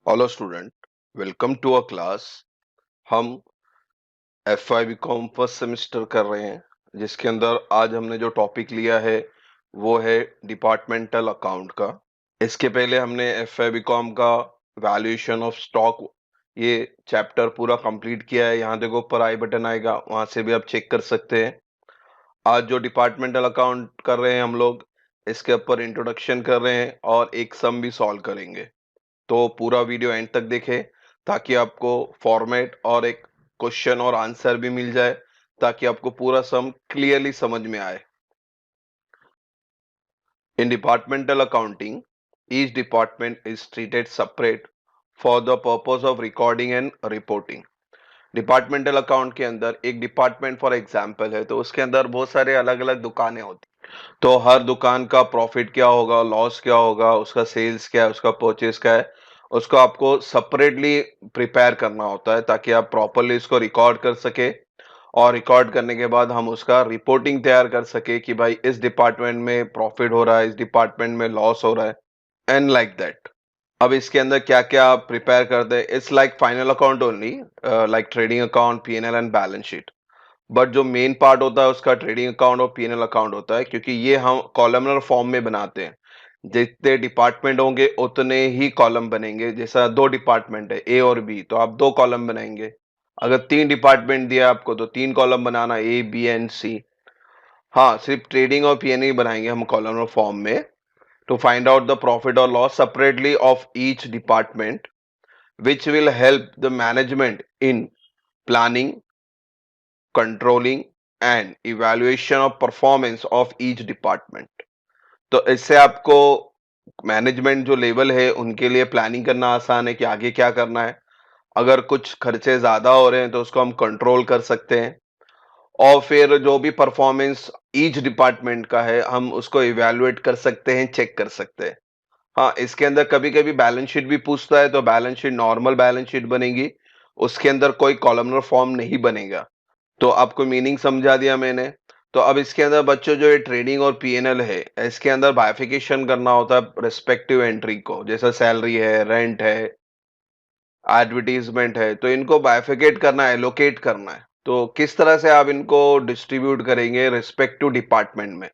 Hello student, welcome to a class. हम F I B com first semester कर रहे हैं, जिसके अंदर आज हमने जो टॉपिक लिया है वो है डिपार्टमेंटल अकाउंट का। इसके पहले हमने एफ आई बी कॉम का वैल्यूएशन ऑफ स्टॉक ये चैप्टर पूरा कंप्लीट किया है। यहाँ देखो ऊपर आई बटन आएगा, वहां से भी आप चेक कर सकते हैं। आज जो डिपार्टमेंटल अकाउंट कर रहे हैं हम लोग, इसके ऊपर इंट्रोडक्शन कर रहे हैं और एक सम भी सॉल्व करेंगे। तो पूरा वीडियो एंड तक देखें ताकि आपको फॉर्मेट और एक क्वेश्चन और आंसर भी मिल जाए, ताकि आपको पूरा सम क्लियरली समझ में आए। In departmental accounting, each department is treated separate for the purpose of recording and reporting. Departmental account के अंदर एक डिपार्टमेंट फॉर एग्जांपल है, तो उसके अंदर बहुत सारे अलग अलग दुकानें होती। तो हर दुकान का प्रॉफिट क्या होगा, लॉस क्या होगा, उसका सेल्स क्या है, उसका परचेस क्या है, उसको आपको सेपरेटली प्रिपेयर करना होता है ताकि आप प्रॉपरली इसको रिकॉर्ड कर सके। और रिकॉर्ड करने के बाद हम उसका रिपोर्टिंग तैयार कर सके कि भाई इस डिपार्टमेंट में प्रॉफिट हो रहा है, इस डिपार्टमेंट में लॉस हो रहा है, एंड लाइक दैट। अब इसके अंदर क्या क्या प्रिपेयर करते हैं, it's like final account only, like trading account, PNL and balance sheet. But जो मेन पार्ट होता है उसका ट्रेडिंग अकाउंट और पीएनएल अकाउंट होता है, क्योंकि ये हम कॉलमनर फॉर्म में बनाते हैं। जितने डिपार्टमेंट होंगे उतने ही कॉलम बनेंगे। जैसा दो डिपार्टमेंट है ए और बी, तो आप दो कॉलम बनाएंगे। अगर तीन डिपार्टमेंट दिया आपको तो तीन कॉलम बनाना, ए बी एंड सी। हाँ, सिर्फ ट्रेडिंग और पीएनएल बनाएंगे हम कॉलमनर फॉर्म में, to find out the profit और loss separately of each department, which will help the management in planning, controlling and evaluation of performance of each department। तो इससे आपको मैनेजमेंट जो लेवल है उनके लिए प्लानिंग करना आसान है कि आगे क्या करना है। अगर कुछ खर्चे ज्यादा हो रहे हैं तो उसको हम कंट्रोल कर सकते हैं, और फिर जो भी परफॉर्मेंस ईच डिपार्टमेंट का है हम उसको इवेलुएट कर सकते हैं, चेक कर सकते हैं। हाँ, इसके अंदर कभी-कभी बैलेंस शीट भी पूछता है, तो balance sheet normal balance sheet बनेगी, उसके अंदर कोई कॉलमनर फॉर्म नहीं बनेगा। तो आपको मीनिंग समझा दिया मैंने। तो अब इसके अंदर बच्चों जो ये ट्रेडिंग और पीएनएल है, इसके अंदर बाइफिकेशन करना होता है रिस्पेक्टिव एंट्री को। जैसे सैलरी है, रेंट है, एडवर्टाइजमेंट है, तो इनको बाइफिकेट करना है, एलोकेट करना है। तो किस तरह से आप इनको डिस्ट्रीब्यूट करेंगे रिस्पेक्टिव डिपार्टमेंट में।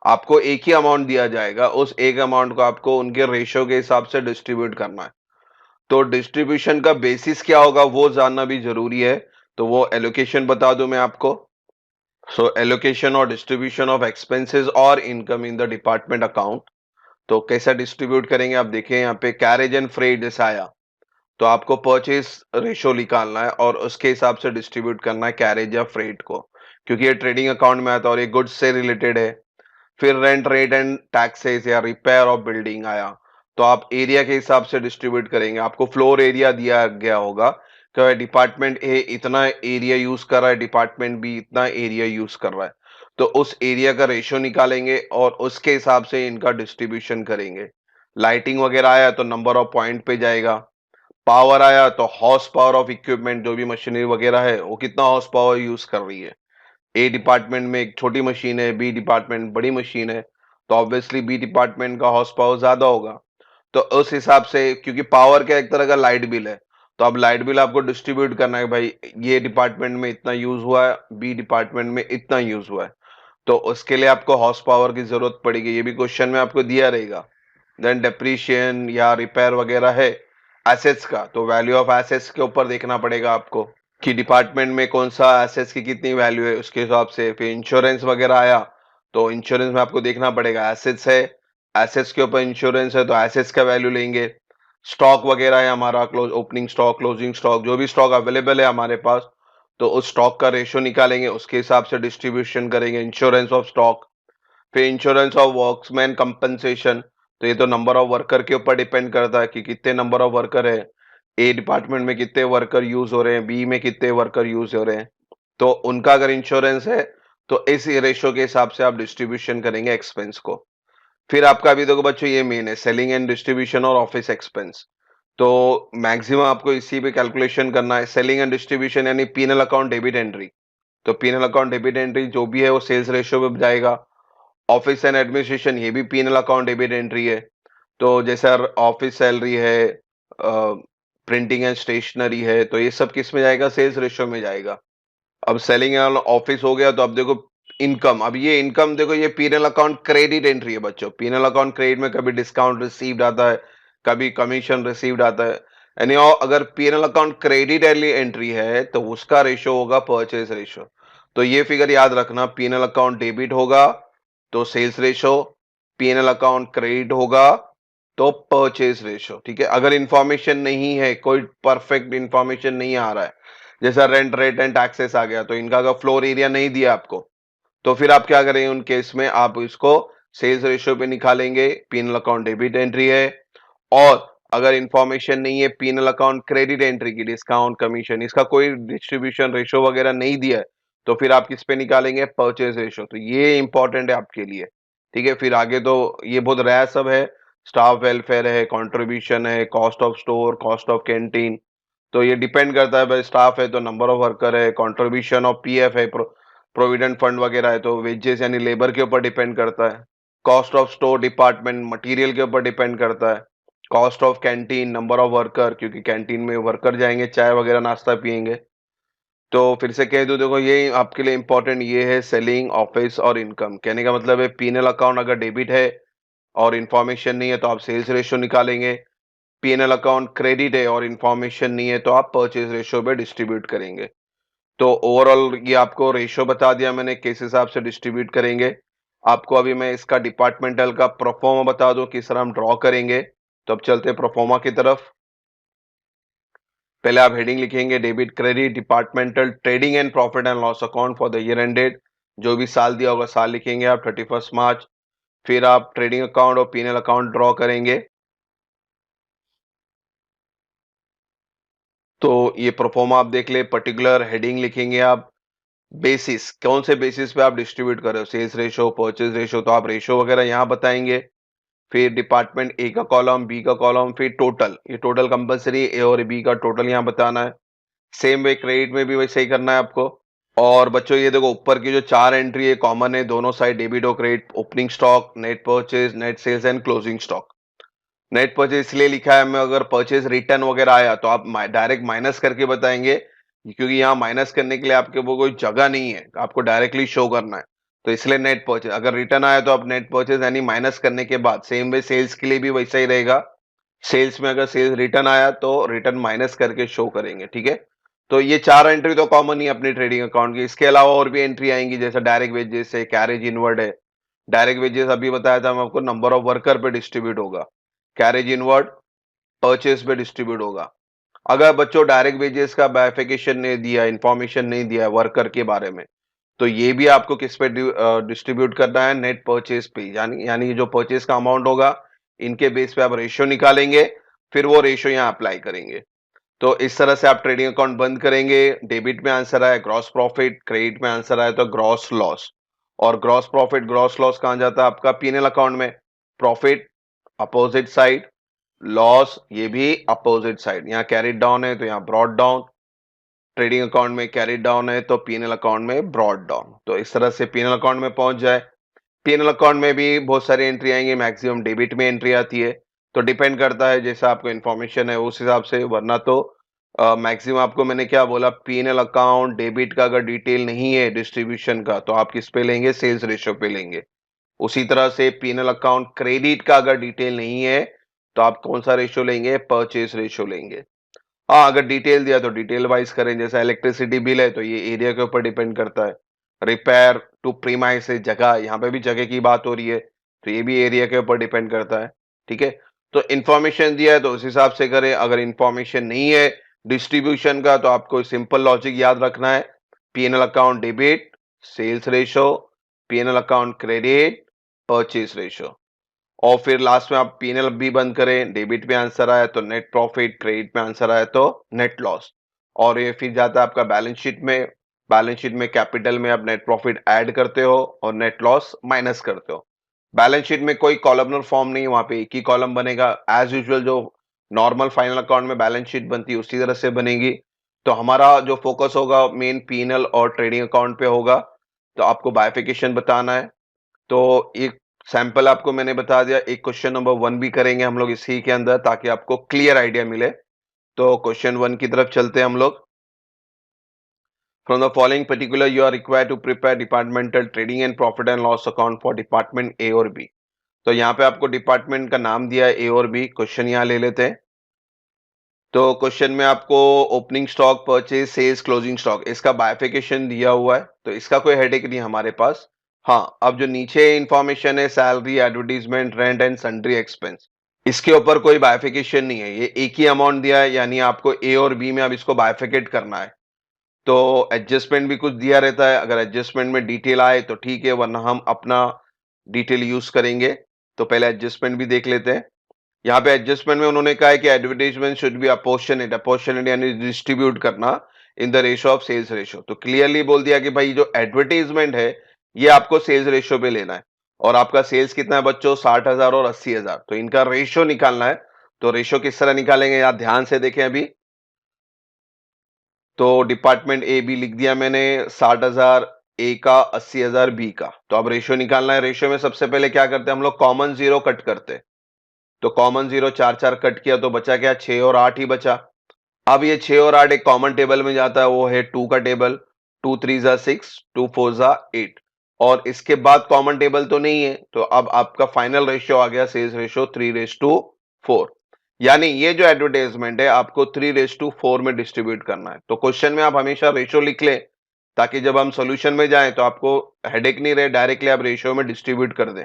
आपको एक ही अमाउंट दिया जाएगा, उस एक अमाउंट को आपको उनके रेशियो के हिसाब से डिस्ट्रीब्यूट करना है। तो डिस्ट्रीब्यूशन का बेसिस क्या होगा वो जानना भी जरूरी है। तो वो एलोकेशन बता दूं मैं आपको। सो एलोकेशन और डिस्ट्रीब्यूशन ऑफ एक्सपेंसेस और income in the department account. तो कैसा डिस्ट्रीब्यूट करेंगे, आप देखें यहाँ पे कैरेज एंड फ्रेट जैसा आया, तो आपको परचेस रेशियो निकालना है और उसके हिसाब से डिस्ट्रीब्यूट करना है कैरेज या फ्रेट को, क्योंकि ये ट्रेडिंग अकाउंट में आता है और ये गुड्स से रिलेटेड है। फिर रेंट रेट एंड टैक्सेस या रिपेयर ऑफ बिल्डिंग आया, तो आप एरिया के हिसाब से डिस्ट्रीब्यूट करेंगे। आपको फ्लोर एरिया दिया गया होगा कि डिपार्टमेंट ए इतना एरिया यूज कर रहा है, डिपार्टमेंट बी इतना एरिया यूज कर रहा है, तो उस एरिया का रेशियो निकालेंगे और उसके हिसाब से इनका डिस्ट्रीब्यूशन करेंगे। लाइटिंग वगैरह आया तो नंबर ऑफ पॉइंट पे जाएगा। पावर आया तो हॉर्स पावर ऑफ इक्विपमेंट, जो भी मशीनरी वगैरह है वो कितना हॉर्स पावर यूज कर रही है। ए डिपार्टमेंट में एक छोटी मशीन है, बी डिपार्टमेंट बड़ी मशीन है, तो ऑब्वियसली बी डिपार्टमेंट का हॉर्स पावर ज्यादा होगा। तो उस हिसाब से, क्योंकि पावर का एक तरह का लाइट बिल है, तो अब लाइट बिल आपको डिस्ट्रीब्यूट करना है, भाई ये डिपार्टमेंट में इतना यूज हुआ है, बी डिपार्टमेंट में इतना यूज हुआ है। तो उसके लिए आपको हॉर्स पावर की जरूरत पड़ेगी, ये भी क्वेश्चन में आपको दिया रहेगा। देन डेप्रीशिएशन या रिपेयर वगैरह है एसेट्स का, तो वैल्यू ऑफ एसेट्स के ऊपर देखना पड़ेगा आपको कि डिपार्टमेंट में कौन सा एसेट्स की कितनी वैल्यू है, उसके हिसाब से। फिर इंश्योरेंस वगैरह आया, तो इंश्योरेंस में आपको देखना पड़ेगा, एसेट्स है, एसेट्स के ऊपर इंश्योरेंस है तो एसेट्स का वैल्यू लेंगे। स्टॉक वगैरह है हमारा, close opening stock, closing stock, जो भी स्टॉक अवेलेबल है हमारे पास, तो उस स्टॉक का रेशियो निकालेंगे, उसके हिसाब से डिस्ट्रीब्यूशन करेंगे। इंश्योरेंस ऑफ स्टॉक, फिर इंश्योरेंस ऑफ वर्क्समैन कंपनसेशन, तो ये तो नंबर ऑफ वर्कर के ऊपर डिपेंड करता है कि कितने नंबर ऑफ वर्कर है, ए डिपार्टमेंट में कितने वर्कर यूज हो रहे हैं, बी में कितने वर्कर यूज हो रहे हैं, तो उनका अगर इंश्योरेंस है तो इस रेशियो के हिसाब से आप डिस्ट्रीब्यूशन करेंगे एक्सपेंस को। फिर आपका अभी देखो बच्चों ये मेन है, सेलिंग एंड डिस्ट्रीब्यूशन और ऑफिस एक्सपेंस। तो मैक्सिमम आपको इसी पे कैलकुलेशन करना है। सेलिंग एंड डिस्ट्रीब्यूशन यानी पीनल अकाउंट डेबिट एंट्री, तो पीनल अकाउंट डेबिट एंट्री जो भी है वो सेल्स रेशियो पे जाएगा। ऑफिस एंड एडमिनिस्ट्रेशन, ये भी पीनल अकाउंट डेबिट एंट्री है। तो जैसे ऑफिस सैलरी है, प्रिंटिंग एंड स्टेशनरी है, तो ये सब किस में जाएगा? सेल्स रेशियो में जाएगा। अब सेलिंग एंड ऑफिस हो गया, तो अब देखो इनकम, अब ये इनकम देखो, ये पीएनएल अकाउंट क्रेडिट एंट्री है बच्चों। पीएनएल अकाउंट क्रेडिट में कभी डिस्काउंट रिसीव्ड आता है, कभी कमीशन रिसीव्ड आता है। यानी अगर पीएनएल अकाउंट क्रेडिट एंट्री है तो उसका रेशियो होगा परचेज रेशियो। तो ये फिगर याद रखना, पीएनएल अकाउंट डेबिट होगा तो sales ratio, PNL account credit होगा तो परचेज रेशियो। ठीक है, अगर इंफॉर्मेशन नहीं है, कोई परफेक्ट इंफॉर्मेशन नहीं आ रहा है, जैसा रेंट रेट एंड टैक्सेस आ गया, तो इनका अगर फ्लोर एरिया नहीं दिया आपको, तो फिर आप क्या करेंगे उन केस में? आप इसको सेल्स रेशियो पे निकालेंगे, पीएनएल अकाउंट डेबिट एंट्री है। और अगर इंफॉर्मेशन नहीं है पीएनएल अकाउंट क्रेडिट एंट्री की, डिस्काउंट कमीशन इसका कोई डिस्ट्रीब्यूशन रेशियो वगैरह नहीं दिया है, तो फिर आप किस पे निकालेंगे? Purchase ratio. तो ये इंपॉर्टेंट है आपके लिए। ठीक है, फिर आगे तो ये बहुत रेयर सब है, स्टाफ वेलफेयर है, कंट्रीब्यूशन है, cost of store, cost of canteen. तो ये डिपेंड करता है भाई, स्टाफ है तो नंबर ऑफ वर्कर है, कंट्रीब्यूशन ऑफ पीएफ है, प्रोविडेंट फंड वगैरह है तो वेजेस यानी लेबर के ऊपर डिपेंड करता है। Cost of store department material के ऊपर डिपेंड करता है। Cost of canteen, number of worker, क्योंकि कैंटीन में वर्कर जाएंगे चाय वगैरह नाश्ता पियेंगे। तो फिर से कह दूं, देखो ये आपके लिए इंपॉर्टेंट ये है, सेलिंग ऑफिस और इनकम। कहने का मतलब है पीएनएल अकाउंट अगर डेबिट है और इंफॉर्मेशन नहीं है तो आप सेल्स रेशियो निकालेंगे। पीएनएल अकाउंट क्रेडिट है और इंफॉर्मेशन नहीं है तो आप परचेज रेशियो पे डिस्ट्रीब्यूट करेंगे। तो ओवरऑल ये आपको रेशियो बता दिया मैंने, किस हिसाब से डिस्ट्रीब्यूट करेंगे। आपको अभी मैं इसका डिपार्टमेंटल का प्रोफॉर्मा बता दूं किस तरह हम ड्रॉ करेंगे। तो अब चलते हैं प्रोफॉर्मा की तरफ। पहले आप हेडिंग लिखेंगे debit credit departmental trading and profit and loss account for the year ended. जो भी साल दिया होगा साल लिखेंगे आप, 31 मार्च। फिर आप ट्रेडिंग अकाउंट और पीएनएल अकाउंट ड्रॉ करेंगे। तो ये प्रोफॉर्मा आप देख ले, पर्टिकुलर हेडिंग लिखेंगे आप। बेसिस, कौन से बेसिस पे आप डिस्ट्रीब्यूट कर रहे हो, सेल्स रेशो, परचेज रेशो, तो आप रेशो वगैरह यहाँ बताएंगे। फिर डिपार्टमेंट ए का कॉलम, बी का कॉलम, फिर टोटल, ये टोटल कंपलसरी, ए और बी का टोटल यहाँ बताना है। सेम वे क्रेडिट में भी वैसे ही करना है आपको। और बच्चों ये देखो ऊपर की जो चार एंट्री है कॉमन है दोनों साइड, डेबिट और credit, opening stock, net purchase, net sales and closing stock. Net purchase इसलिए लिखा है, मैं अगर परचेज रिटर्न वगैरह आया तो आप डायरेक्ट माइनस करके बताएंगे, क्योंकि यहाँ माइनस करने के लिए आपके वो कोई जगह नहीं है, आपको डायरेक्टली शो करना है। तो इसलिए नेट परचेज, अगर रिटर्न आया तो आप नेट परचेज यानी माइनस करने के बाद। सेम वे सेल्स के लिए भी वैसा ही रहेगा, सेल्स में अगर सेल्स रिटर्न आया तो रिटर्न माइनस करके शो करेंगे। ठीक है, तो ये चार एंट्री तो कॉमन ही अपनी ट्रेडिंग अकाउंट की। इसके अलावा और भी एंट्री आएंगी, जैसे डायरेक्ट वेजेस है, कैरेज इनवर्ड है। डायरेक्ट वेजेस अभी बताया था मैं आपको, नंबर ऑफ वर्कर पे डिस्ट्रीब्यूट होगा। कैरेज इनवर्ड परचेस पे डिस्ट्रीब्यूट होगा। अगर बच्चों डायरेक्ट वेजेस का बाइफिकेशन नहीं दिया, इंफॉर्मेशन नहीं दिया वर्कर के बारे में, तो ये भी आपको किस पे डिस्ट्रीब्यूट करना है? नेट परचेस पे, यानी जो परचेस का अमाउंट होगा इनके बेस पे आप रेशियो निकालेंगे, फिर वो रेशियो यहाँ अप्लाई करेंगे। तो इस तरह से आप ट्रेडिंग अकाउंट बंद करेंगे। डेबिट में आंसर आया ग्रॉस प्रॉफिट, क्रेडिट में आंसर आया तो ग्रॉस लॉस। और ग्रॉस प्रॉफिट ग्रॉस लॉस कहां जाता है? आपका पीएनएल अकाउंट में। प्रॉफिट अपोजिट साइड, लॉस ये भी अपोजिट साइड। यहाँ कैरिड डाउन है तो यहाँ ब्रॉड डाउन। ट्रेडिंग अकाउंट में कैरिड डाउन है तो पीएनएल अकाउंट में ब्रॉड डाउन। तो इस तरह से पीएनएल अकाउंट में पहुंच जाए। पीएनएल अकाउंट में भी बहुत सारी एंट्री आएंगी, मैक्सिमम डेबिट में एंट्री आती है। तो डिपेंड करता है जैसा आपको इन्फॉर्मेशन है उस हिसाब से, वरना तो मैक्सिमम आपको मैंने क्या बोला, पीएनएल अकाउंट डेबिट का अगर डिटेल नहीं है डिस्ट्रीब्यूशन का तो आप किस पे लेंगे? सेल्स रेशियो पे लेंगे। उसी तरह से पीएनएल अकाउंट क्रेडिट का अगर डिटेल नहीं है तो आप कौन सा रेशियो लेंगे? परचेज रेशियो लेंगे। हाँ, अगर डिटेल दिया तो डिटेल वाइज करें, जैसा इलेक्ट्रिसिटी बिल है तो ये एरिया के ऊपर डिपेंड करता है। रिपेयर टू प्रीमाइस है, जगह, यहाँ पे भी जगह की बात हो रही है तो ये भी एरिया के ऊपर डिपेंड करता है। ठीक है, तो इंफॉर्मेशन दिया है तो उस हिसाब से करें। अगर इंफॉर्मेशन नहीं है डिस्ट्रीब्यूशन का तो आपको सिंपल लॉजिक याद रखना है, PNL account debit, sales ratio, PNL account credit, purchase ratio. और फिर लास्ट में आप पीएनएल भी बंद करें, डेबिट में आंसर आया तो नेट प्रॉफिट, क्रेडिट में आंसर आया तो नेट लॉस। और ये फिर जाता है आपका बैलेंस शीट में। बैलेंस शीट में कैपिटल में आप नेट प्रॉफिट ऐड करते हो और नेट लॉस माइनस करते हो। बैलेंस शीट में कोई कॉलमनर फॉर्म नहीं, वहां पे एक ही कॉलम बनेगा एज यूजुअल, जो नॉर्मल फाइनल अकाउंट में बैलेंस शीट बनती है उसी तरह से बनेगी। तो हमारा जो फोकस होगा मेन पीएनएल और ट्रेडिंग अकाउंट पे होगा। तो आपको बाइफिकेशन बताना है। तो एक सैंपल आपको मैंने बता दिया, एक क्वेश्चन नंबर 1 भी करेंगे हम लोग इसी के अंदर, ताकि आपको क्लियर आइडिया मिले। तो क्वेश्चन 1 की तरफ चलते हैं हम लोग। From the following particular you are required to prepare departmental trading and profit and loss account for department A और बी। तो यहाँ पे आपको डिपार्टमेंट का नाम दिया है ए और बी। क्वेश्चन यहाँ ले लेते हैं। तो क्वेश्चन में आपको opening stock, purchase, sales, closing stock, इसका बाइफिकेशन दिया हुआ है, तो इसका कोई हेडेक नहीं हमारे पास। हाँ, अब जो नीचे इंफॉर्मेशन है, salary, advertisement, rent and sundry expense, इसके ऊपर कोई बाइफिकेशन नहीं है। ये एक ही अमाउंट दिया है, यानी आपको ए और बी में अब इसको बाइफिकेट करना है। तो एडजस्टमेंट भी कुछ दिया रहता है, अगर एडजस्टमेंट में डिटेल आए तो ठीक है, वरना हम अपना डिटेल यूज करेंगे। तो पहले एडजस्टमेंट भी देख लेते हैं। यहाँ पे एडजस्टमेंट में उन्होंने कहा है कि एडवर्टाइजमेंट शुड बी अपोर्शनेट यानी डिस्ट्रीब्यूट करना in the ratio of sales ratio. तो क्लियरली बोल दिया कि भाई जो एडवर्टाइजमेंट है ये आपको सेल्स रेशो पे लेना है। और आपका सेल्स कितना है बच्चों? 60,000 और 80,000। तो इनका रेशो निकालना है। तो रेशो किस तरह निकालेंगे, यार ध्यान से देखें अभी। तो डिपार्टमेंट ए बी लिख दिया मैंने, 60,000 ए का, 80,000 बी का। तो अब रेशो निकालना है। रेशो में सबसे पहले क्या करते हैं हम लोग? कॉमन जीरो कट करते हैं। तो कॉमन जीरो 4 4 कट किया तो बचा क्या? 6 और 8 ही बचा। अब ये 6 और 8 एक कॉमन टेबल में जाता है, वो है 2 का टेबल। 2 3 जा 6, 2 4 जा 8। और इसके बाद कॉमन टेबल तो नहीं है, तो अब आपका फाइनल रेशियो आ गया सेल्स रेशियो 3:4। यानी ये जो एडवर्टाइजमेंट है आपको 3:4 में डिस्ट्रीब्यूट करना है। तो क्वेश्चन में आप हमेशा रेशियो लिख लें, ताकि जब हम सॉल्यूशन में जाएं तो आपको हेडेक नहीं रहे, डायरेक्टली आप रेशियो में डिस्ट्रीब्यूट कर दें।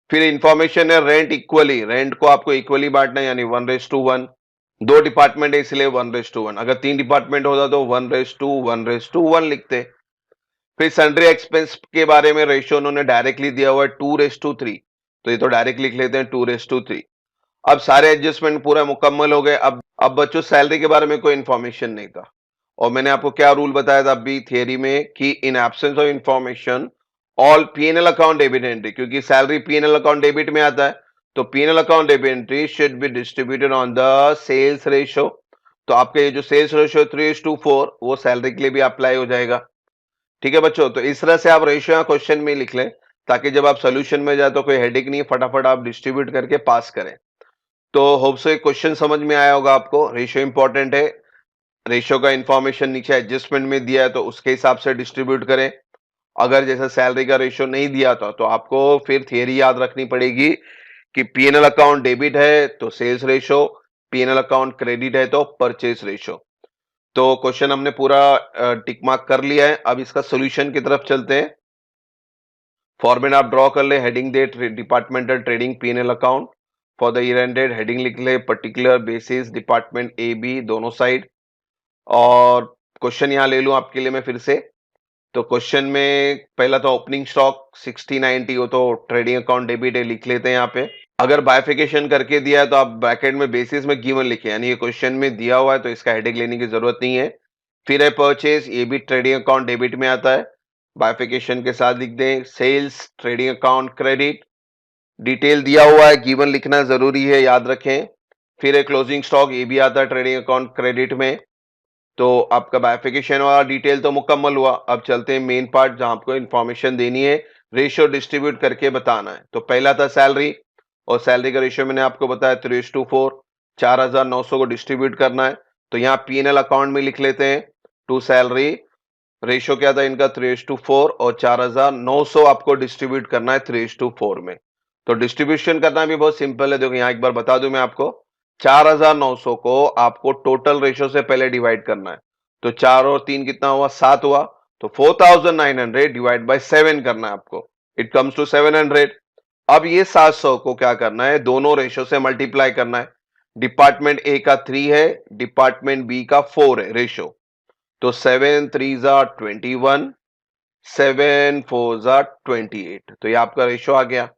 फिर इंफॉर्मेशन है रेंट इक्वली, रेंट को आपको इक्वली बांटना है, यानी 1:1। दो डिपार्टमेंट है इसलिए 1:1। अगर 3 डिपार्टमेंट होता तो 1:1:1 लिखते। फिर सन्ड्री एक्सपेंस के बारे में रेशियो उन्होंने डायरेक्टली दिया हुआ है 2:3। तो ये तो डायरेक्ट लिख लेते हैं 2:3। अब सारे एडजस्टमेंट पूरा मुकम्मल हो गए। अब बच्चों सैलरी के बारे में कोई इंफॉर्मेशन नहीं था। और मैंने आपको क्या रूल बताया था अभी थियरी में कि in absence of information all PNL account debit entry, क्योंकि सैलरी पीएनएल अकाउंट डेबिट में आता है, तो PNL account debit entry should be distributed on the sales ratio. तो आपके ये जो सेल्स रेशियो 3:4 वो सैलरी के लिए भी अप्लाई हो जाएगा। ठीक है बच्चों, तो इस तरह से आप रेशियो क्वेश्चन में लिख लें, ताकि जब आप सोल्यूशन में जाए तो कोई हेडेक नहीं, फटाफट आप डिस्ट्रीब्यूट करके पास करें। तो होप सो एक क्वेश्चन समझ में आया होगा आपको। रेशियो इंपॉर्टेंट है। रेशियो का इंफॉर्मेशन नीचे एडजस्टमेंट में दिया है, तो उसके हिसाब से डिस्ट्रीब्यूट करें। अगर जैसे सैलरी का रेशियो नहीं दिया था तो आपको फिर थियरी याद रखनी पड़ेगी कि पीएनएल अकाउंट डेबिट है तो sales ratio, PNL account credit है तो परचेज रेशियो। तो क्वेश्चन हमने पूरा टिक मार्क कर लिया है। अब इसका सॉल्यूशन की तरफ चलते हैं। फॉर्मेट आप ड्रॉ कर ले, हेडिंग दे departmental trading PNL account for the year ended, heading लिख ले particular basis department A B दोनों साइड। और क्वेश्चन यहां ले लूं आपके लिए मैं फिर से। तो क्वेश्चन में पहला तो ओपनिंग स्टॉक 6090, हो तो ट्रेडिंग अकाउंट डेबिट है, लिख लेते हैं यहाँ पे। अगर बाइफिकेशन करके दिया है तो आप ब्रैकेट में बेसिस में गिवन लिखे, यानी ये क्वेश्चन में दिया हुआ है तो इसका हेडेक लेने की जरूरत नहीं है। फिर है परचेज, ये भी ट्रेडिंग अकाउंट डेबिट में आता है, बाइफिकेशन के साथ लिख दें। Sales trading account credit, detail दिया हुआ है, गिवन लिखना जरूरी है, याद रखें। फिर है क्लोजिंग स्टॉक, ये भी आता है ट्रेडिंग अकाउंट क्रेडिट में। तो आपका बाइफिकेशन वाला डिटेल तो मुकम्मल हुआ। अब चलते हैं मेन पार्ट, जहां आपको इंफॉर्मेशन देनी है, रेशियो डिस्ट्रीब्यूट करके बताना है। तो पहला था सैलरी, और सैलरी का रेशियो मैंने आपको बताया 3:4, 4,900 को डिस्ट्रीब्यूट करना है। तो यहाँ पीएनएल अकाउंट में लिख लेते हैं टू सैलरी। रेशियो क्या था इनका? 3:4, और 4,900 आपको डिस्ट्रीब्यूट करना है 3:4 में। तो डिस्ट्रीब्यूशन करना भी बहुत सिंपल है। देखो यहाँ एक बार बता दूं मैं आपको, 4,900 को आपको टोटल रेशियो से पहले डिवाइड करना है। तो 4 और 3 कितना हुआ? 7 हुआ। तो 4,900 डिवाइड बाय 7 करना है आपको। It comes to 700। अब ये 700 को क्या करना है? दोनों रेशियो से मल्टीप्लाई करना है। डिपार्टमेंट ए का 3 है, डिपार्टमेंट बी का 4 है रेशियो। तो 7 3 जा 21, 7 4 जा 28। तो ये आपका रेशियो आ गया।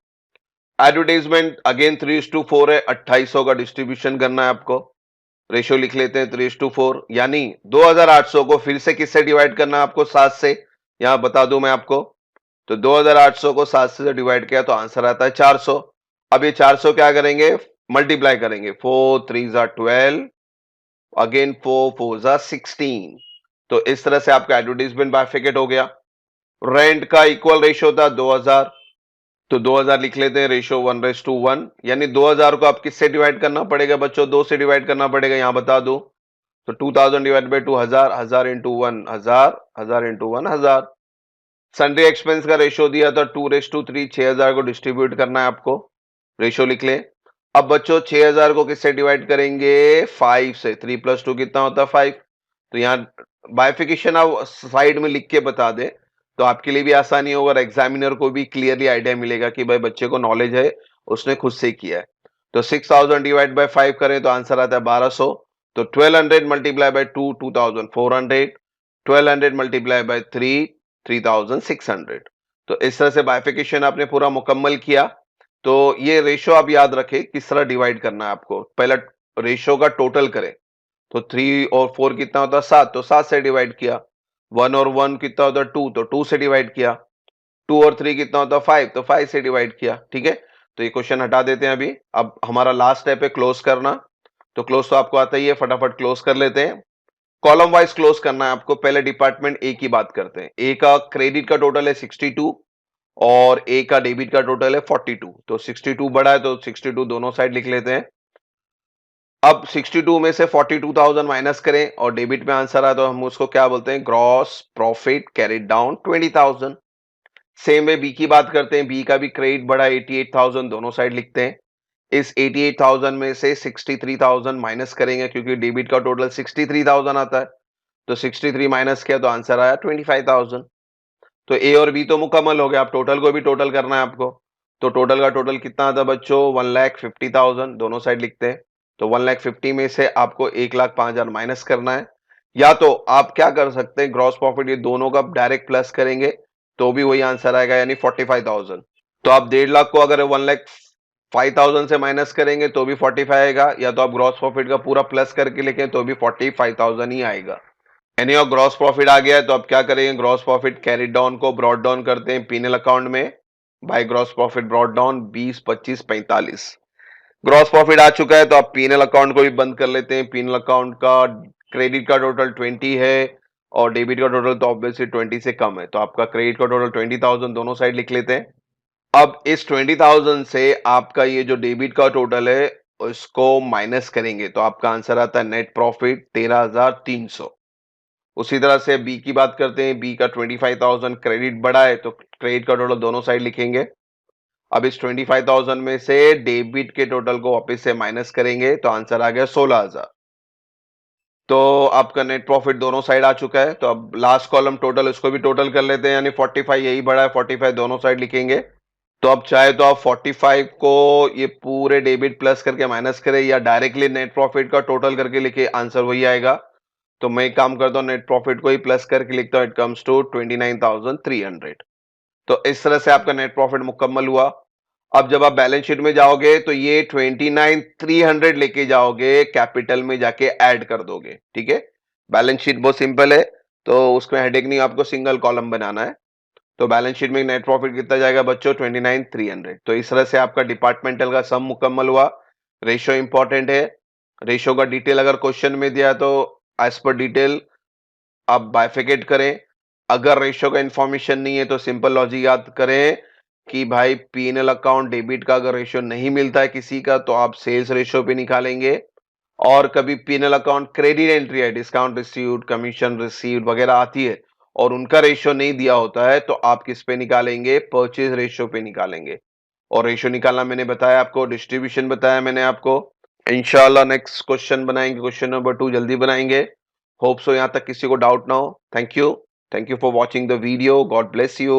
एडवर्टाइजमेंट अगेन 3:4 है, 2800 का डिस्ट्रीब्यूशन करना है आपको। रेशियो लिख लेते हैं 3:4, यानी 2800 को फिर से किससे डिवाइड करना है आपको? 7 से। यहां बता दूं मैं आपको, तो 2800 को 7 से डिवाइड किया तो आंसर आता है 400। अब ये 400 क्या करेंगे? मल्टीप्लाई करेंगे। 4 3 जा 12, अगेन 4 4 जा 16। तो इस तरह से आपका एडवर्टाइजमेंट बाइफिकेट हो गया। रेंट का इक्वल रेशियो था 2000, तो 2000 लिख लेते हैं, रेशियो 1:1, यानी 2000 को आप किससे डिवाइड करना पड़ेगा बच्चों? 2 से डिवाइड करना पड़ेगा, यहां बता दो। तो 2000 divide by 2 1000, 1000 into 1 1000, 1000 into 1 1000। Sundry expense का रेशियो दिया था 2:3, 6000 को डिस्ट्रीब्यूट करना है आपको, रेशियो लिख ले। अब बच्चों 6000 को किससे डिवाइड करेंगे? 5 से। 3 + 2 कितना होता है? 5। तो यहाँ बाइफिकेशन आप साइड में लिख के बता दे तो आपके लिए भी आसानी होगा और एग्जामिनर को भी क्लियरली आइडिया मिलेगा कि भाई बच्चे को नॉलेज है, उसने खुद से किया है। तो 6000 डिवाइड बाय 5 करें तो आंसर आता है 1200। तो 1200 मल्टीप्लाई बाय 2 2400, 1200 मल्टीप्लाई बाय 3 3600। तो इस तरह से बाइफिकेशन आपने पूरा मुकम्मल किया। तो ये रेशियो आप याद रखें किस तरह डिवाइड करना है आपको। पहला रेशियो का टोटल करें तो 3 और 4 कितना होता है? 7, तो 7 से डिवाइड किया। 1 और 1 कितना होता है? 2, तो 2 से डिवाइड किया। 2 और 3 कितना होता है? 5, तो 5 से डिवाइड किया। ठीक है, तो ये क्वेश्चन हटा देते हैं अभी। अब हमारा लास्ट स्टेप है क्लोज करना। तो क्लोज तो आपको आता ही है, फटाफट क्लोज कर लेते हैं। कॉलम वाइज क्लोज करना है आपको। पहले डिपार्टमेंट ए की बात करते हैं। ए का क्रेडिट का टोटल है 62 और ए का डेबिट का टोटल है 42। तो 62 बड़ा है तो 62 दोनों साइड लिख लेते हैं। अब 62 में से 42,000 माइनस करें और डेबिट में आंसर आया तो हम उसको क्या बोलते हैं? Gross profit carried down 20,000। Same way B की बात करते हैं। बी का भी क्रेडिट बढ़ा 88,000, दोनों साइड लिखते हैं। इस 88,000 में से 63,000 माइनस करेंगे क्योंकि डेबिट का टोटल 63,000 आता है। तो 63 माइनस किया तो आंसर आया 25,000। तो ए और बी तो मुकम्मल हो गया। आप टोटल को भी टोटल करना है आपको। तो टोटल का टोटल कितना आता है बच्चों? 1,50,000, दोनों साइड लिखते हैं। तो 1,50,000 में से आपको 1,05,000 माइनस करना है। या तो आप क्या कर सकते हैं, ग्रॉस प्रॉफिट ये दोनों का डायरेक्ट प्लस करेंगे तो भी वही आंसर आएगा, यानी 45,000। तो आप 1,50,000 को अगर 1,05,000 से माइनस करेंगे तो भी 45 आएगा, या तो आप ग्रॉस प्रॉफिट का पूरा प्लस करके लिखें तो भी 45,000 ही आएगा। एनी और ग्रॉस प्रॉफिट आ गया है तो अब क्या करेंगे? ग्रॉस प्रॉफिट कैरिड डाउन को ब्रॉट डाउन करते हैं पीएनएल अकाउंट में। By gross profit brought down 20, 25, 45। Gross profit आ चुका है तो आप पीएनएल अकाउंट को भी बंद कर लेते हैं। पीएनएल अकाउंट का क्रेडिट का टोटल 20 है और डेबिट का टोटल तो ऑब्वियसली 20 से कम है, तो आपका क्रेडिट का टोटल 20,000, दोनों साइड लिख लेते हैं। अब इस 20,000 से आपका ये जो डेबिट का टोटल है उसको माइनस करेंगे तो आपका आंसर आता है नेट प्रॉफिट 13,300। उसी तरह से बी की बात करते हैं। बी का 25,000 क्रेडिट बढ़ा है तो क्रेडिट का टोटल दोनों साइड लिखेंगे। अब इस 25,000 में से डेबिट के टोटल को वापस से माइनस करेंगे तो आंसर आ गया 16,000। तो आपका नेट प्रॉफिट दोनों साइड आ चुका है। तो अब लास्ट कॉलम टोटल, इसको भी टोटल कर लेते हैं, यानी 45 यही बढ़ा है, 45 दोनों साइड लिखेंगे। तो अब चाहे तो आप 45 को ये पूरे डेबिट प्लस करके माइनस करें या डायरेक्टली नेट प्रॉफिट का टोटल करके लिखे, आंसर वही आएगा। तो मैं एक काम करता हूं, नेट प्रॉफिट को ही प्लस करके लिखता हूं। It comes to 29,300। तो इस तरह से आपका नेट प्रॉफिट मुकम्मल हुआ। अब जब आप बैलेंस शीट में जाओगे तो ये 29,300 लेके जाओगे, कैपिटल में जाके ऐड कर दोगे। ठीक है, बैलेंस शीट बहुत सिंपल है तो उसमें हेडेक नहीं, आपको सिंगल कॉलम बनाना है। तो बैलेंस शीट में नेट प्रॉफिट कितना जाएगा बच्चों? 29,300। तो इस तरह से आपका डिपार्टमेंटल का सम मुकम्मल हुआ। रेशियो इंपॉर्टेंट है। रेशियो का डिटेल अगर क्वेश्चन में दिया तो एज पर डिटेल आप बाइफिकेट करें। अगर रेशियो का इंफॉर्मेशन नहीं है तो सिंपल लॉजिक याद करें कि भाई पीएनएल अकाउंट डेबिट का अगर रेशियो नहीं मिलता है किसी का तो आप सेल्स रेशियो पे निकालेंगे। और कभी पीएनएल अकाउंट क्रेडिट एंट्री है, डिस्काउंट रिसीव्ड, कमीशन रिसीव्ड वगैरह आती है और उनका रेशियो नहीं दिया होता है तो आप किस पे निकालेंगे? परचेज रेशियो पे निकालेंगे। और रेशियो निकालना मैंने बताया आपको, डिस्ट्रीब्यूशन बताया मैंने आपको। इंशाल्लाह नेक्स्ट क्वेश्चन बनाएंगे, क्वेश्चन नंबर 2 जल्दी बनाएंगे। होप सो यहां तक किसी को डाउट ना हो। Thank you for watching the video. God bless you.